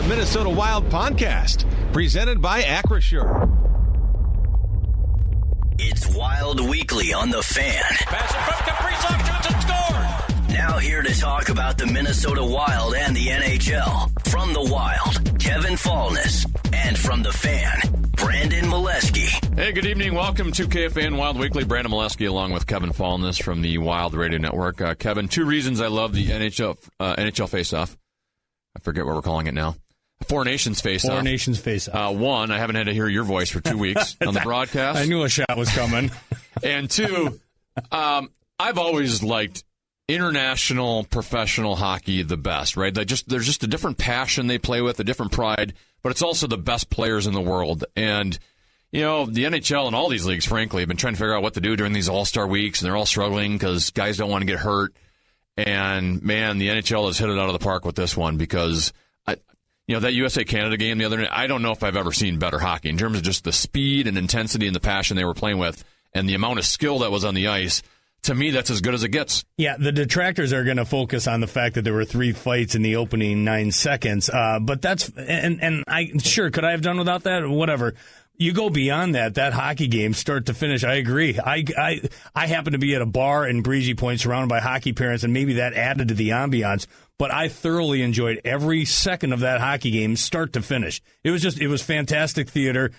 the Minnesota Wild podcast, presented by Acrisure. It's Wild Weekly on the Fan. Pass it from Kaprizov, shoots and scores. Now here to talk about the Minnesota Wild and the NHL. From the Wild, Kevin Falness. And from the Fan, Brandon Mileski. Hey, good evening. Welcome to KFAN Wild Weekly. Brandon Mileski along with Kevin Falness from the Wild Radio Network. Kevin, two reasons I love the NHL Face-Off. I forget what we're calling it now. Four Nations Face-Off. Four Nations Face-Off. One, I haven't had to hear your voice for 2 weeks on the broadcast. I knew a shot was coming. And two, I've always liked international professional hockey the best, right? There's just a different passion they play with, a different pride, but it's also the best players in the world. And, you know, the NHL and all these leagues, frankly, have been trying to figure out what to do during these All-Star weeks, and they're all struggling because guys don't want to get hurt. And, man, the NHL has hit it out of the park with this one because, that USA-Canada game the other night, I don't know if I've ever seen better hockey in terms of just the speed and intensity and the passion they were playing with and the amount of skill that was on the ice. To me, that's as good as it gets. Yeah, the detractors are going to focus on the fact that there were 3 fights in the opening 9 seconds. But that's and could I have done without that? Whatever. You go beyond that hockey game, start to finish, I agree. I happen to be at a bar in Breezy Point surrounded by hockey parents, and maybe that added to the ambiance. But I thoroughly enjoyed every second of that hockey game, start to finish. It was fantastic theater,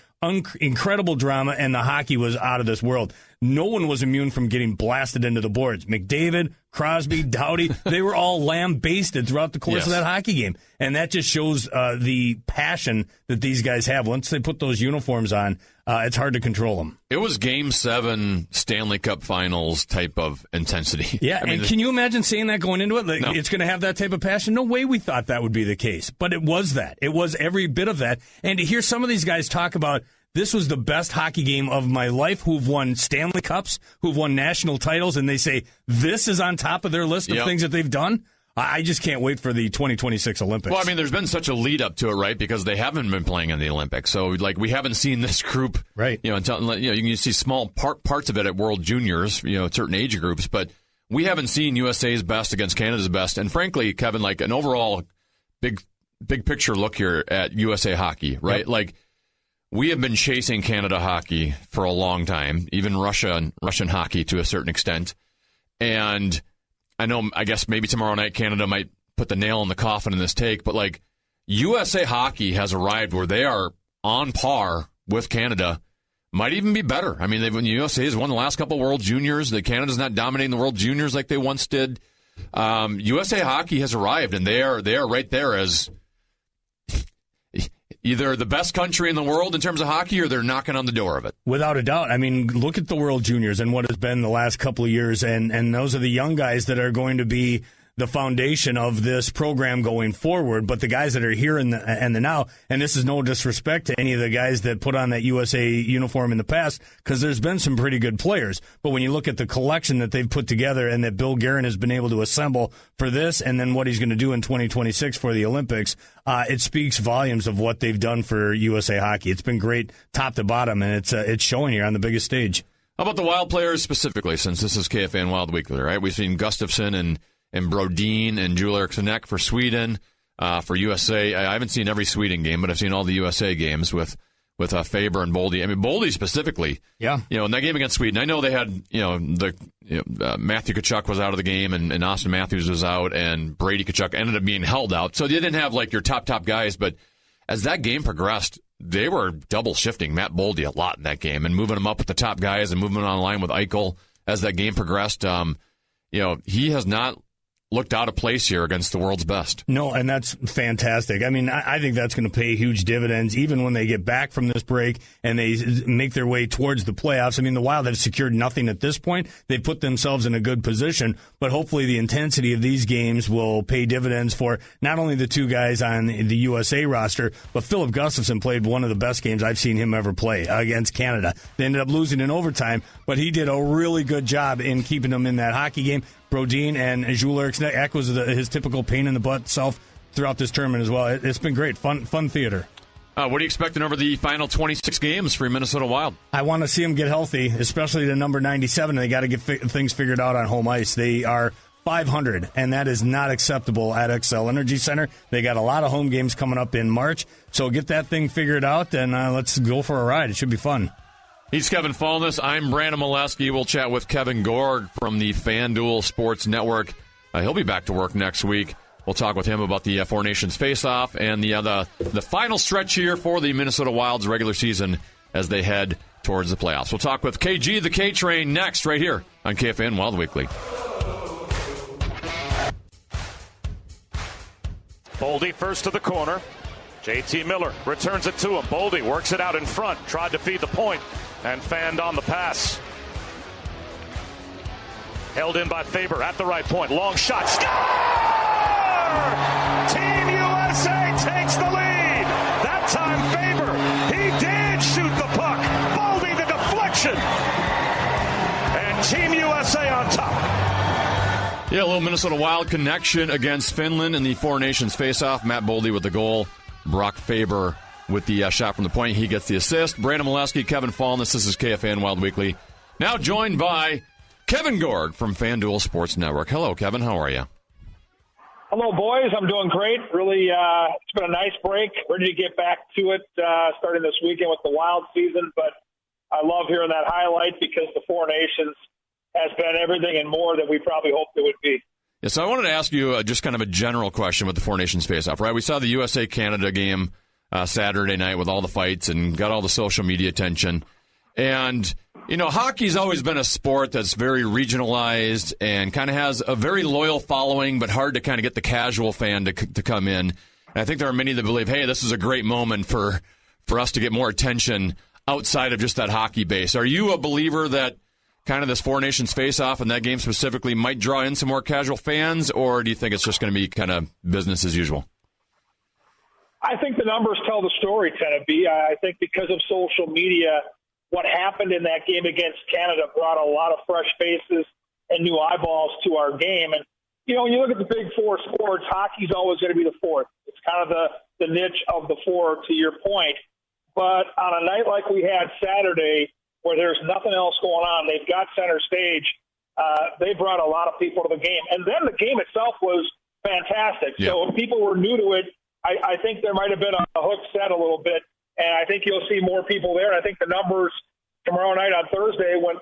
incredible drama, and the hockey was out of this world. No one was immune from getting blasted into the boards. McDavid, Crosby, Doughty, they were all lambasted throughout the course of that hockey game. And that just shows the passion that these guys have. Once they put those uniforms on, it's hard to control them. It was Game 7 Stanley Cup Finals type of intensity. Yeah, can you imagine saying that going into it? Like, no. It's going to have that type of passion? No way we thought that would be the case. But it was that. It was every bit of that. And to hear some of these guys talk about this was the best hockey game of my life, who've won Stanley Cups, who've won national titles, and they say this is on top of their list of things that they've done. I just can't wait for the 2026 Olympics. Well, I mean, there's been such a lead up to it, right? Because they haven't been playing in the Olympics. So, we haven't seen this group, right? Until you can see small parts of it at World Juniors, certain age groups, but we haven't seen USA's best against Canada's best. And frankly, Kevin, an overall big picture look here at USA hockey, right? Yep. We have been chasing Canada hockey for a long time, even Russian hockey to a certain extent. And I guess maybe tomorrow night Canada might put the nail in the coffin in this take, but USA hockey has arrived where they are on par with Canada, might even be better. I mean, the USA has won the last couple of World Juniors. Canada's not dominating the World Juniors like they once did. USA hockey has arrived, and they are right there as either the best country in the world in terms of hockey, or they're knocking on the door of it. Without a doubt. I mean, look at the World Juniors and what has been the last couple of years, and those are the young guys that are going to be the foundation of this program going forward. But the guys that are here in the now, and this is no disrespect to any of the guys that put on that USA uniform in the past, because there's been some pretty good players. But when you look at the collection that they've put together and that Bill Guerin has been able to assemble for this, and then what he's going to do in 2026 for the Olympics, it speaks volumes of what they've done for USA hockey. It's been great top to bottom, and it's showing here on the biggest stage. How about the Wild players specifically, since this is KFAN Wild Weekly, right? We've seen Gustafsson and Brodin and Joel Eriksson Ek for Sweden, for USA. I haven't seen every Sweden game, but I've seen all the USA games with Faber and Boldy. I mean, Boldy specifically. Yeah. In that game against Sweden, I know they had, Matthew Tkachuk was out of the game, and Austin Matthews was out, and Brady Tkachuk ended up being held out. So they didn't have your top guys, but as that game progressed, they were double shifting Matt Boldy a lot in that game and moving him up with the top guys and moving him on line with Eichel as that game progressed. He has not looked out of place here against the world's best. No, and that's fantastic. I mean, I think that's going to pay huge dividends even when they get back from this break and they make their way towards the playoffs. I mean, the Wild have secured nothing at this point. They've put themselves in a good position, but hopefully the intensity of these games will pay dividends for not only the two guys on the USA roster, but Philip Gustafsson played one of the best games I've seen him ever play against Canada. They ended up losing in overtime, but he did a really good job in keeping them in that hockey game. Brodin and Joel Eriksson Ek was his typical pain in the butt self throughout this tournament as well. It's been great, fun theater. What are you expecting over the final 26 games for Minnesota Wild? I want to see them get healthy, especially to number 97. They got to get things figured out on home ice. They are .500, and that is not acceptable at Xcel Energy Center. They got a lot of home games coming up in March, so get that thing figured out, and let's go for a ride. It should be fun. He's Kevin Falness. I'm Brandon Mileski. We'll chat with Kevin Gorg from the FanDuel Sports Network. He'll be back to work next week. We'll talk with him about the Four Nations face-off and the final stretch here for the Minnesota Wild's regular season as they head towards the playoffs. We'll talk with KG, the K-Train, next right here on KFAN Wild Weekly. Boldy first to the corner. JT Miller returns it to him. Boldy works it out in front. Tried to feed the point and fanned on the pass. Held in by Faber at the right point. Long shot. Score! Team USA takes the lead. That time Faber, he did shoot the puck. Boldy the deflection. And Team USA on top. Yeah, a little Minnesota Wild connection against Finland in the Four Nations face-off. Matt Boldy with the goal. Brock Faber with the shot from the point. He gets the assist. Brandon Mileski, Kevin Falness. This is KFAN Wild Weekly. Now joined by Kevin Gorg from FanDuel Sports Network. Hello, Kevin. How are you? Hello, boys. I'm doing great. Really, it's been a nice break. Ready to get back to it starting this weekend with the Wild season. But I love hearing that highlight because the Four Nations has been everything and more than we probably hoped it would be. Yeah, so I wanted to ask you just kind of a general question with the Four Nations face-off, right? We saw the USA-Canada game Saturday night with all the fights and got all the social media attention. And, you know, hockey's always been a sport that's very regionalized and kind of has a very loyal following, but hard to kind of get the casual fan to come in. And I think there are many that believe, hey, this is a great moment for us to get more attention outside of just that hockey base. Are you a believer that kind of this Four Nations face-off and that game specifically might draw in some more casual fans, or do you think it's just going to be kind of business as usual? I think the numbers tell the story, Tennessee. I think because of social media, what happened in that game against Canada brought a lot of fresh faces and new eyeballs to our game. And, you know, when you look at the big four sports, hockey's always going to be the fourth. It's kind of the niche of the four, to your point. But on a night like we had Saturday, where there's nothing else going on, they've got center stage. They brought a lot of people to the game. And then the game itself was fantastic. Yeah. So if people were new to it, I think there might have been a hook set a little bit. And I think you'll see more people there. I think the numbers tomorrow night on Thursday when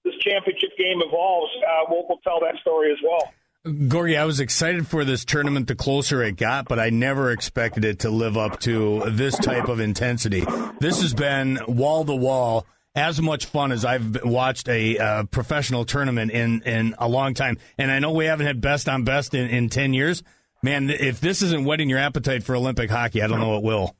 this championship game evolves, we'll tell that story as well. Gorgie, I was excited for this tournament the closer it got, but I never expected it to live up to this type of intensity. This has been wall-to-wall, as much fun as I've watched a professional tournament in a long time. And I know we haven't had best on best in 10 years. Man, if this isn't whetting your appetite for Olympic hockey, I don't know what will.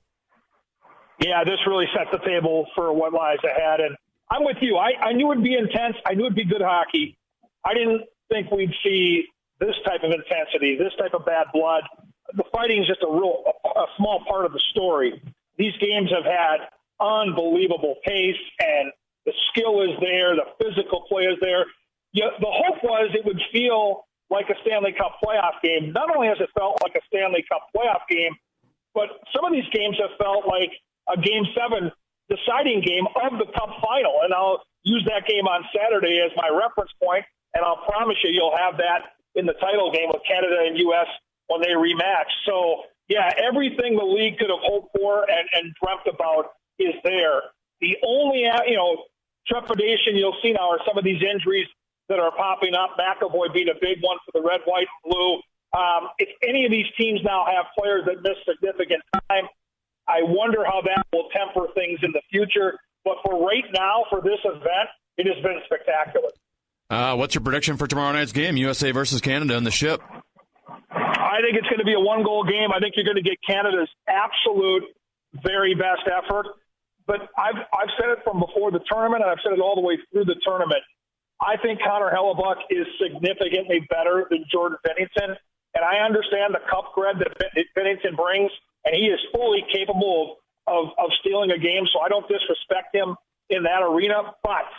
Yeah, this really sets the table for what lies ahead. And I'm with you. I knew it would be intense. I knew it would be good hockey. I didn't think we'd see this type of intensity, this type of bad blood. The fighting is just a small part of the story. These games have had unbelievable pace, and the skill is there, the physical play is there. The hope was it would feel like a Stanley Cup playoff game. Not only has it felt like a Stanley Cup playoff game, but some of these games have felt like a Game 7 deciding game of the Cup final. And I'll use that game on Saturday as my reference point, and I'll promise you'll have that in the title game with Canada and U.S. when they rematch. So, yeah, everything the league could have hoped for and dreamt about is there. The only, trepidation you'll see now are some of these injuries that are popping up, McAvoy being a big one for the red, white, and blue. If any of these teams now have players that miss significant time, I wonder how that will temper things in the future. But for right now, for this event, it has been spectacular. What's your prediction for tomorrow night's game, USA versus Canada in the ship? I think it's going to be a one-goal game. I think you're going to get Canada's absolute very best effort. But I've said it from before the tournament, and I've said it all the way through the tournament. I think Connor Hellebuck is significantly better than Jordan Binnington, and I understand the cup cred that Binnington brings, and he is fully capable of stealing a game, so I don't disrespect him in that arena. But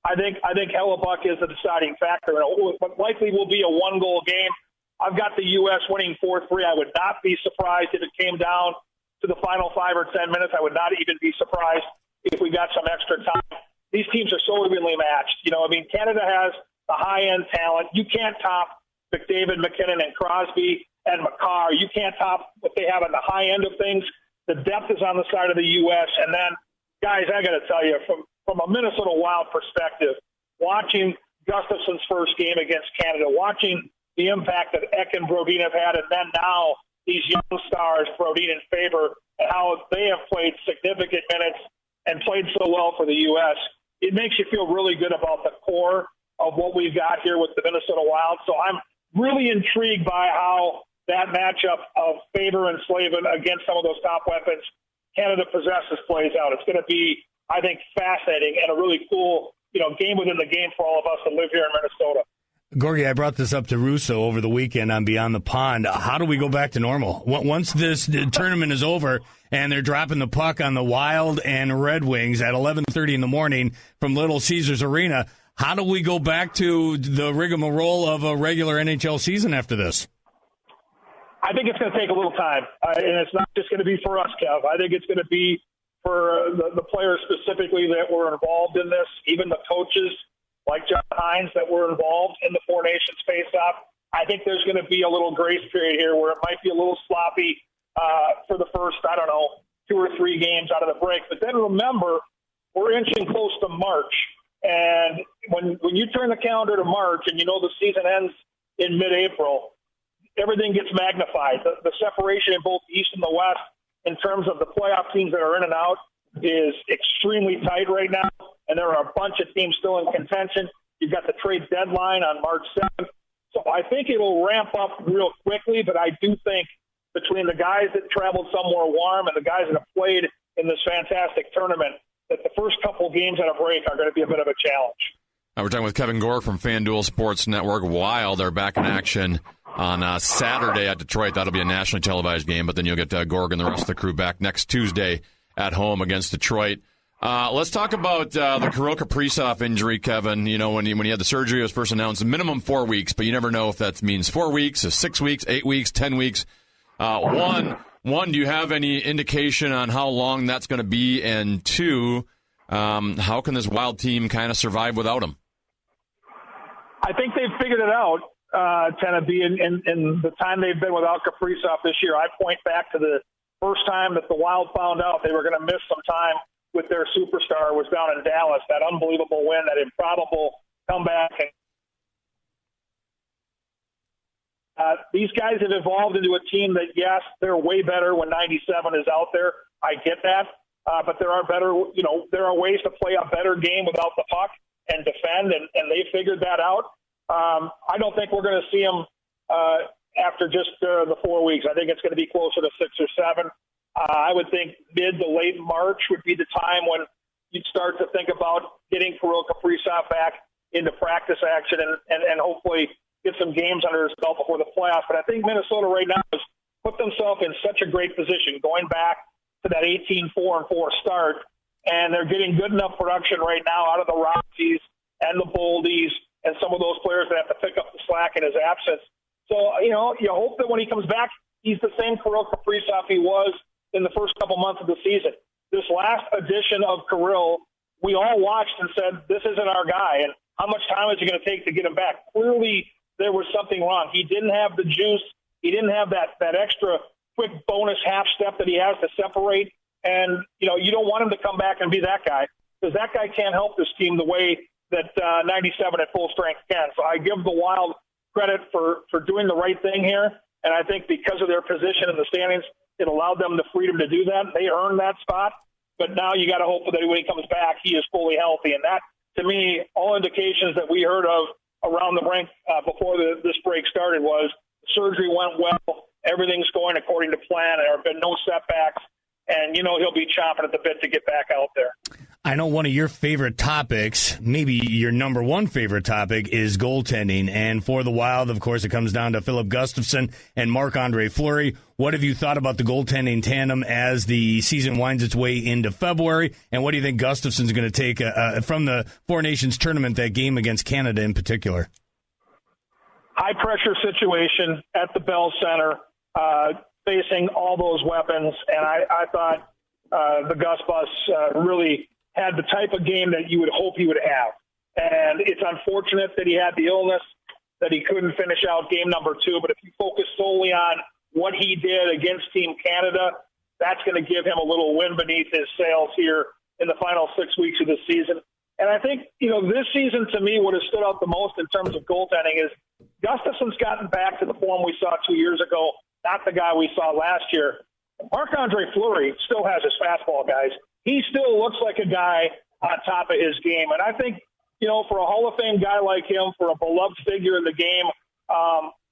I think Hellebuck is the deciding factor, and what likely will be a one-goal game. I've got the U.S. winning 4-3. I would not be surprised if it came down to the final 5 or 10 minutes. I would not even be surprised if we got some extra time. These teams are so evenly matched. Canada has the high-end talent. You can't top McDavid, McKinnon, and Crosby and Makar. You can't top what they have on the high end of things. The depth is on the side of the U.S. And then, guys, I got to tell you, from a Minnesota Wild perspective, watching Gustafson's first game against Canada, watching the impact that Ek and Brodin have had, and then now these young stars, Brodin and Faber, and how they have played significant minutes and played so well for the U.S., it makes you feel really good about the core of what we've got here with the Minnesota Wild. So I'm really intrigued by how that matchup of Faber and Slavin against some of those top weapons Canada possesses plays out. It's going to be, I think, fascinating and a really cool, game within the game for all of us that live here in Minnesota. Gorgie, I brought this up to Russo over the weekend on Beyond the Pond. How do we go back to normal? Once this tournament is over and they're dropping the puck on the Wild and Red Wings at 11:30 in the morning from Little Caesars Arena, how do we go back to the rigmarole of a regular NHL season after this? I think it's going to take a little time, and it's not just going to be for us, Kev. I think it's going to be for the players specifically that were involved in this, even the coaches like John Hines that were involved in the Four Nations face-off. I think there's going to be a little grace period here where it might be a little sloppy for the first, 2 or 3 games out of the break. But then remember, we're inching close to March. And when you turn the calendar to March and the season ends in mid-April, everything gets magnified. The separation in both the East and the West in terms of the playoff teams that are in and out is extremely tight right now, and there are a bunch of teams still in contention. You've got the trade deadline on March 7th. So I think it'll ramp up real quickly, but I do think between the guys that traveled somewhere warm and the guys that have played in this fantastic tournament, that the first couple games at a break are going to be a bit of a challenge. We're talking with Kevin Gorg from FanDuel Sports Network. Wild are back in action on Saturday at Detroit. That'll be a nationally televised game, but then you'll get Gorg and the rest of the crew back next Tuesday at home against Detroit. Let's talk about the Kirill Kaprizov injury, Kevin. When he had the surgery, it was first announced minimum 4 weeks, but you never know if that means 4 weeks, 6 weeks, 8 weeks, 10 weeks. One, do you have any indication on how long that's going to be? And two, how can this Wild team kind of survive without him? I think they've figured it out, Tennessee, in the time they've been without Kaprizov this year. I point back to the first time that the Wild found out they were going to miss some time with their superstar was down in Dallas, that unbelievable win, that improbable comeback. And these guys have evolved into a team that, yes, they're way better when 97 is out there. I get that. But there are there are ways to play a better game without the puck and defend, and they figured that out. I don't think we're going to see them after just the 4 weeks. I think it's going to be closer to 6 or 7. I would think mid to late March would be the time when you'd start to think about getting Kirill Kaprizov back into practice action and hopefully get some games under his belt before the playoffs. But I think Minnesota right now has put themselves in such a great position going back to that 18-4-4 start, and they're getting good enough production right now out of the Rockies and the Boldies and some of those players that have to pick up the slack in his absence. So, you hope that when he comes back, he's the same Kirill Kaprizov he was in the first couple months of the season. This last edition of Kirill, we all watched and said, this isn't our guy, and how much time is it going to take to get him back? Clearly, there was something wrong. He didn't have the juice. He didn't have that extra quick bonus half step that he has to separate. And, you don't want him to come back and be that guy, because that guy can't help this team the way that 97 at full strength can. So I give the Wild credit for doing the right thing here. And I think because of their position in the standings, it allowed them the freedom to do that. They earned that spot. But now you got to hope that when he comes back, he is fully healthy. And that, to me, all indications that we heard of around the rink before this break started was the surgery went well. Everything's going according to plan. There have been no setbacks. And, he'll be chomping at the bit to get back out there. I know one of your favorite topics, maybe your number one favorite topic, is goaltending. And for the Wild, of course, it comes down to Philip Gustafson and Marc-Andre Fleury. What have you thought about the goaltending tandem as the season winds its way into February? And what do you think Gustafson's going to take from the Four Nations tournament, that game against Canada in particular? High-pressure situation at the Bell Center, facing all those weapons. And I thought the Gus Bus really had the type of game that you would hope he would have. And it's unfortunate that he had the illness, that he couldn't finish out game number 2. But if you focus solely on what he did against Team Canada, that's going to give him a little wind beneath his sails here in the final 6 weeks of the season. And I think, this season to me, what has stood out the most in terms of goaltending is Gustafson's gotten back to the form we saw 2 years ago, not the guy we saw last year. Marc-Andre Fleury still has his fastball, guys. He still looks like a guy on top of his game. And I think, for a Hall of Fame guy like him, for a beloved figure in the game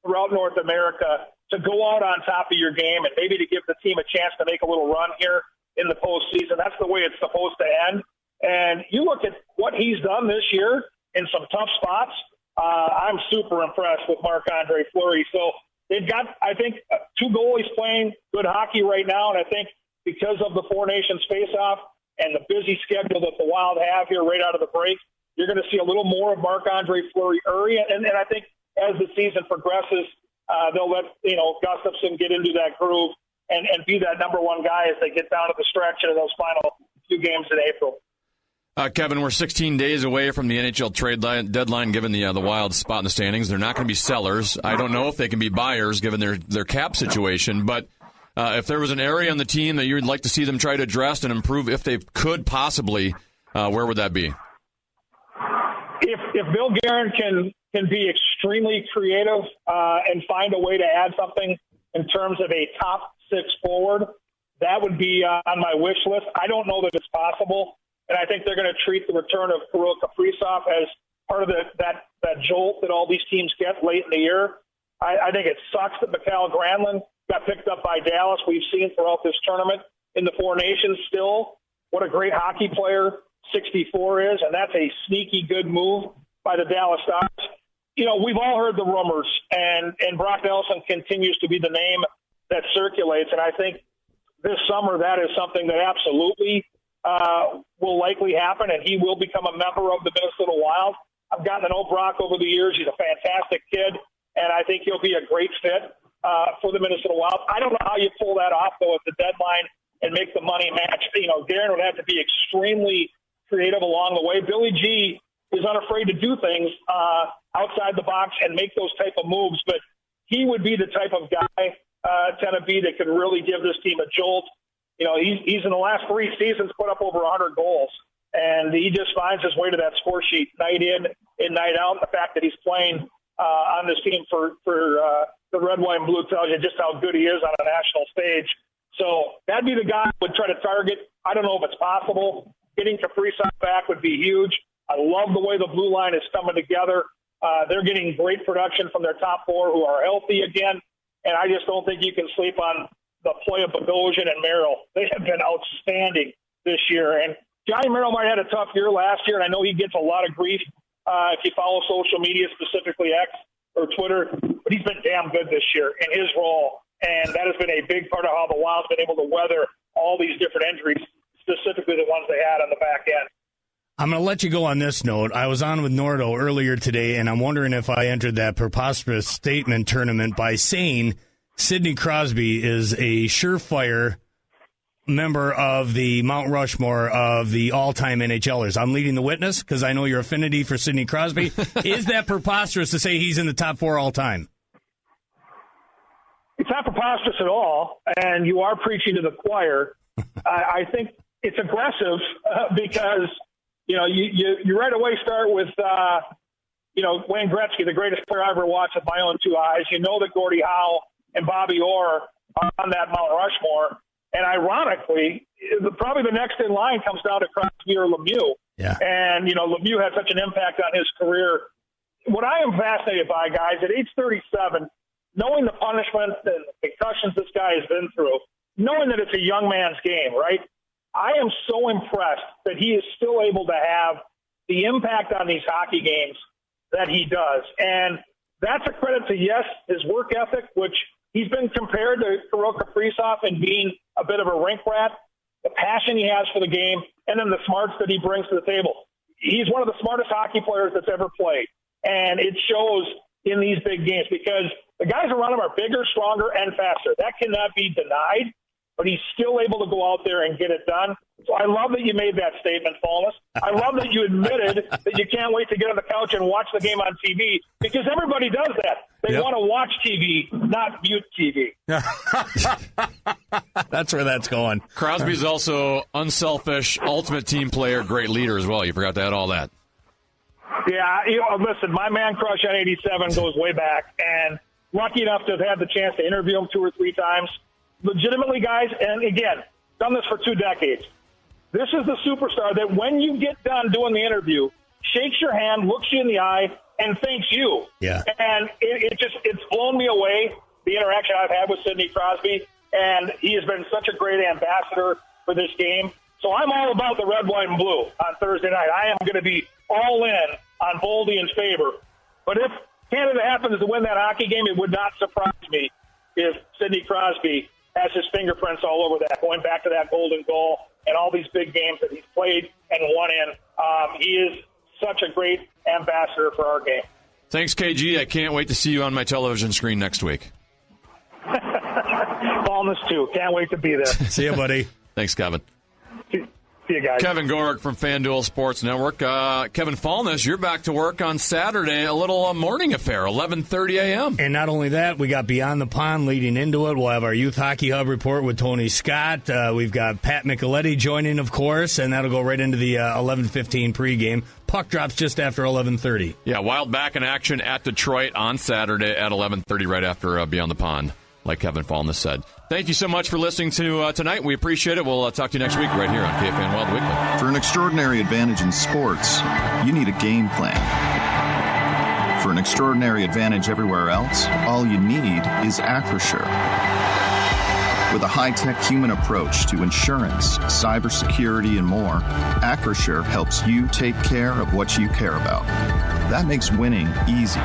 throughout North America, to go out on top of your game and maybe to give the team a chance to make a little run here in the postseason, that's the way it's supposed to end. And you look at what he's done this year in some tough spots, I'm super impressed with Marc-Andre Fleury. So they've got, I think, 2 goalies playing good hockey right now, and I think because of the Four Nations face-off and the busy schedule that the Wild have here right out of the break, you're going to see a little more of Marc-Andre Fleury early. And I think as the season progresses, they'll let Gustafsson get into that groove and be that number 1 guy as they get down to the stretch in those final few games in April. Kevin, we're 16 days away from the NHL trade deadline, given the Wild's spot in the standings. They're not going to be sellers. I don't know if they can be buyers, given their cap situation. But if there was an area on the team that you would like to see them try to address and improve, if they could possibly, where would that be? If Bill Guerin can be extremely creative and find a way to add something in terms of a top 6 forward, that would be on my wish list. I don't know that it's possible. And I think they're going to treat the return of Kirill Kaprizov as part of that jolt that all these teams get late in the year. I think it sucks that Mikael Granlund got picked up by Dallas. We've seen throughout this tournament in the Four Nations still what a great hockey player 64 is, and that's a sneaky good move by the Dallas Stars. We've all heard the rumors, and Brock Nelson continues to be the name that circulates, and I think this summer that is something that absolutely will likely happen, and he will become a member of the Minnesota Wild. I've gotten to know Brock over the years. He's a fantastic kid, and I think he'll be a great fit for the Minnesota Wild. I don't know how you pull that off, though, at the deadline and make the money match. Guerin would have to be extremely creative along the way. Billy G is unafraid to do things outside the box and make those type of moves, but he would be the type of guy, Tennessee, that could really give this team a jolt. He's in the last 3 seasons put up over 100 goals, and he just finds his way to that score sheet night in and night out. The fact that he's playing on this team for the red, white, and blue tells you just how good he is on a national stage. So that'd be the guy I would try to target. I don't know if it's possible. Getting Kaprizov back would be huge. I love the way the blue line is coming together. They're getting great production from their top 4 who are healthy again, and I just don't think you can sleep on the play of Bogosian and Merrill. They have been outstanding this year. And Johnny Merrill might have had a tough year last year, and I know he gets a lot of grief if you follow social media, specifically X or Twitter, but he's been damn good this year in his role. And that has been a big part of how the Wild's been able to weather all these different injuries, specifically the ones they had on the back end. I'm going to let you go on this note. I was on with Nordo earlier today, and I'm wondering if I entered that preposterous statement tournament by saying Sidney Crosby is a surefire member of the Mount Rushmore of the all-time NHLers. I'm leading the witness because I know your affinity for Sidney Crosby. Is that preposterous to say he's in the top 4 all-time? It's not preposterous at all, and you are preaching to the choir. I think it's aggressive because, you right away start with, Wayne Gretzky, the greatest player I ever watched with my own 2 eyes. You know that Gordie Howe and Bobby Orr are on that Mount Rushmore. And ironically, probably the next in line comes down to Crosby or Lemieux. Yeah. And, Lemieux had such an impact on his career. What I am fascinated by, guys, at age 37, knowing the punishment and the concussions this guy has been through, knowing that it's a young man's game, right? I am so impressed that he is still able to have the impact on these hockey games that he does. And that's a credit to, yes, his work ethic, which he's been compared to Kirill Kaprizov in being a bit of a rink rat, the passion he has for the game, and then the smarts that he brings to the table. He's one of the smartest hockey players that's ever played. And it shows in these big games because the guys around him are bigger, stronger, and faster. That cannot be denied. but he's still able to go out there and get it done. So I love that you made that statement, Falness. I love that you admitted that you can't wait to get on the couch and watch the game on TV, because everybody does that. They want to watch TV, not mute TV. That's where that's going. Crosby's also unselfish, ultimate team player, great leader as well. You forgot to add all that. Yeah, listen, my man crush on 87 goes way back, and lucky enough to have had the chance to interview him 2 or 3 times. Legitimately, guys, and again, done this for 2 decades. This is the superstar that when you get done doing the interview, shakes your hand, looks you in the eye, and thanks you. Yeah. And it's blown me away, the interaction I've had with Sidney Crosby, and he has been such a great ambassador for this game. So I'm all about the red, white, and blue on Thursday night. I am going to be all in on Boldy in favor. But if Canada happens to win that hockey game, it would not surprise me if Sidney Crosby has his fingerprints all over that, going back to that golden goal and all these big games that he's played and won in. He is such a great ambassador for our game. Thanks, KG. I can't wait to see you on my television screen next week. Falness, too. Can't wait to be there. See you, buddy. Thanks, Kevin. See you guys. Kevin Gorg from FanDuel Sports Network. Kevin Falness, you're back to work on Saturday. A little morning affair, 11:30 a.m. And not only that, we got Beyond the Pond leading into it. We'll have our Youth Hockey Hub report with Tony Scott. We've got Pat Micheletti joining, of course, and that'll go right into the 11:15 pregame. Puck drops just after 11:30. Yeah, Wild back in action at Detroit on Saturday at 11:30, right after Beyond the Pond, like Kevin Falness said. Thank you so much for listening to tonight. We appreciate it. We'll talk to you next week right here on KFAN Wild Weekly. For an extraordinary advantage in sports, you need a game plan. For an extraordinary advantage everywhere else, all you need is Acrisure. With a high-tech human approach to insurance, cybersecurity, and more, Acrisure helps you take care of what you care about. That makes winning easy.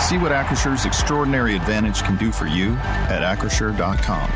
See what Acrisure's extraordinary advantage can do for you at Acrisure.com.